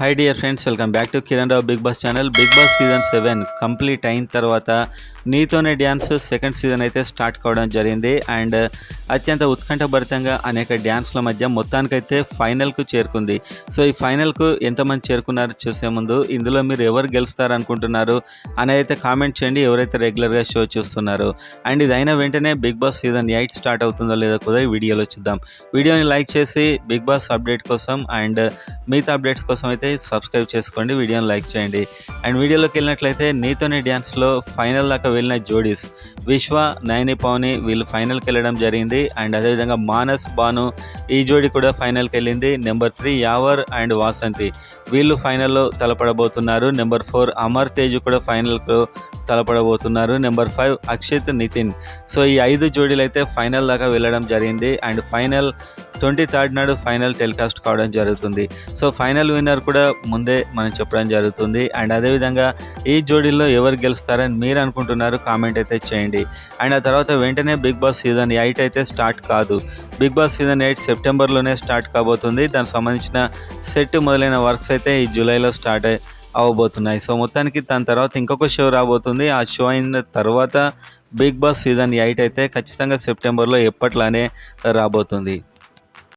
Hi dear friends, welcome back to Kiran Rao Bigg Boss channel. Bigg Boss season 7 complete అయిన తర్వాత నీతోనే dance second season అయితే start కావడం జరిగింది. అండ్ అత్యంత ఉత్కంఠభరితంగా అనేక డ్యాన్స్ల మధ్య మొత్తానికైతే ఫైనల్కు చేరుకుంది. సో ఈ ఫైనల్కు ఎంతమంది చేరుకున్నారు చూసే ముందు ఇందులో మీరు ఎవరు గెలుస్తారు అనుకుంటున్నారు అనేది అయితే కామెంట్ చేయండి, ఎవరైతే రెగ్యులర్గా షో చూస్తున్నారు. అండ్ ఇది అయిన వెంటనే బిగ్ బాస్ సీజన్ 8 స్టార్ట్ అవుతుందో లేదో కూడా ఈ వీడియోలో చూద్దాం. వీడియోని లైక్ చేసి బిగ్ బాస్ అప్డేట్ కోసం అండ్ మిగతా అప్డేట్స్ కోసం అయితే సబ్స్క్రైబ్ చేసుకోండి, వీడియోని లైక్ చేయండి. అండ్ వీడియోలోకి వెళ్ళినట్లయితే నీతోనే డ్యాన్స్లో ఫైనల్ దాకా వెళ్ళిన జోడీస్ విశ్వ, నయని, పవని వీళ్ళు ఫైనల్కి వెళ్ళడం జరిగింది. అండ్ అదేవిధంగా మానస్, భాను ఈ జోడీ కూడా ఫైనల్కి వెళ్ళింది. నెంబర్ 3 యావర్ అండ్ వాసంతి వీళ్ళు ఫైనల్లో తలపడబోతున్నారు. నెంబర్ 4 అమర్ తేజ్ కూడా ఫైనల్కు తలపడబోతున్నారు. నెంబర్ 5 అక్షిత్, నితిన్. సో ఈ 5 జోడీలు అయితే ఫైనల్ దాకా వెళ్ళడం జరిగింది. అండ్ ఫైనల్ 23rd నాడు ఫైనల్ టెలికాస్ట్ కావడం జరుగుతుంది. సో ఫైనల్ విన్నర్ కూడా ముందే మనం చెప్పడం జరుగుతుంది. అండ్ అదేవిధంగా ఈ జోడీల్లో ఎవరు గెలుస్తారని మీరు అనుకుంటున్నారు కామెంట్ అయితే చేయండి. అండ్ ఆ తర్వాత వెంటనే బిగ్ బాస్ సీజన్ 8 అయితే స్టార్ట్ కాదు. బిగ్ బాస్ సీజన్ 8 సెప్టెంబర్లోనే స్టార్ట్ కాబోతుంది. దానికి సంబంధించిన సెట్ మొదలైన వర్క్స్ అయితే ఈ జూలైలో స్టార్ట్ అవ్వబోతున్నాయి. సో మొత్తానికి దాని తర్వాత ఇంకొక షో రాబోతుంది. ఆ షో అయిన తర్వాత బిగ్ బాస్ సీజన్ 8 అయితే ఖచ్చితంగా సెప్టెంబర్లో ఎప్పట్లానే రాబోతుంది.